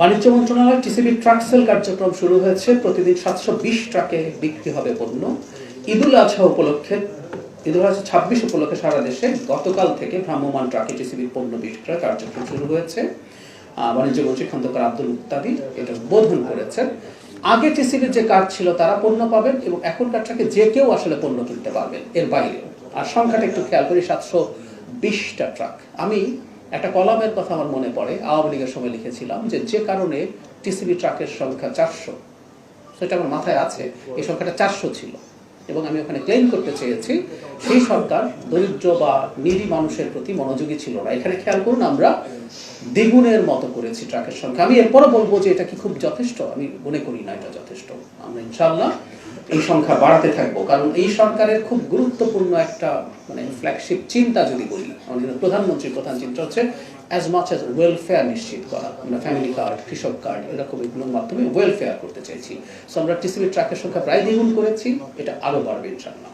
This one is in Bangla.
বাণিজ্য মন্ত্রণালয় টিসিবি ট্রাক সেল কার্যক্রম শুরু হয়েছে। প্রতিদিন 720 ট্রাকে বিক্রি হবে পণ্য। ঈদুল আজহা উপলক্ষে, ঈদুল আজহা 26 উপলক্ষে সারা দেশে গতকাল থেকে ভ্রাম্যমাণ ট্রাকে টিসিবির পণ্য বিক্রয় কার্যক্রম শুরু হয়েছে। বাণিজ্য মন্ত্রী খন্দকার আব্দুল মুক্তাদির এটা উদ্বোধন করেছেন। আগে টিসিবির যে কার্ড ছিল তারা পণ্য পাবেন এবং এখনকার ট্রাকে যে কেউ আসলে পণ্য কিনতে পারবেন, এর বাইরেও। আর সংখ্যাটা একটু খেয়াল করি, 720টা ট্রাক। আমি একটা কলামের কথা আমার মনে পড়ে, আওয়ামী লীগের সময় লিখেছিলাম যে কারণে টিসিবি ট্রাকের সংখ্যা 400, সেটা আমার মাথায় আছে, এই সংখ্যাটা 400 ছিল এবং আমি ওখানে ক্লেম করতে চেয়েছি সেই সরকার দরিদ্র বা নিরী মানুষের প্রতি মনোযোগী ছিল না। এখানে খেয়াল করুন, আমরা দ্বিগুণের মতো করেছি ট্রাকের সংখ্যা। আমি এরপরও বলবো যে এটা কি খুব যথেষ্ট? আমি মনে করি না এটা যথেষ্ট। আমরা ইনশাআল্লাহ এই সংখ্যা বাড়াতে থাকবো, কারণ এই সরকারের খুব গুরুত্বপূর্ণ একটা ফ্ল্যাগশিপ চিন্তা যদি বলি, আমাদের প্রধানমন্ত্রীর প্রধান চিন্তা হচ্ছে অ্যাজ মাচ অ্যাজ ওয়েলফেয়ার নিশ্চিত করা। আমরা ফ্যামিলি কার্ড, কৃষক কার্ড এরকম এগুলোর মাধ্যমে ওয়েলফেয়ার করতে চাইছি। সো আমরা টিসিবি ট্রাকের সংখ্যা প্রায় দ্বিগুণ করেছি, এটা আরো বাড়বে ইনশাআল্লাহ।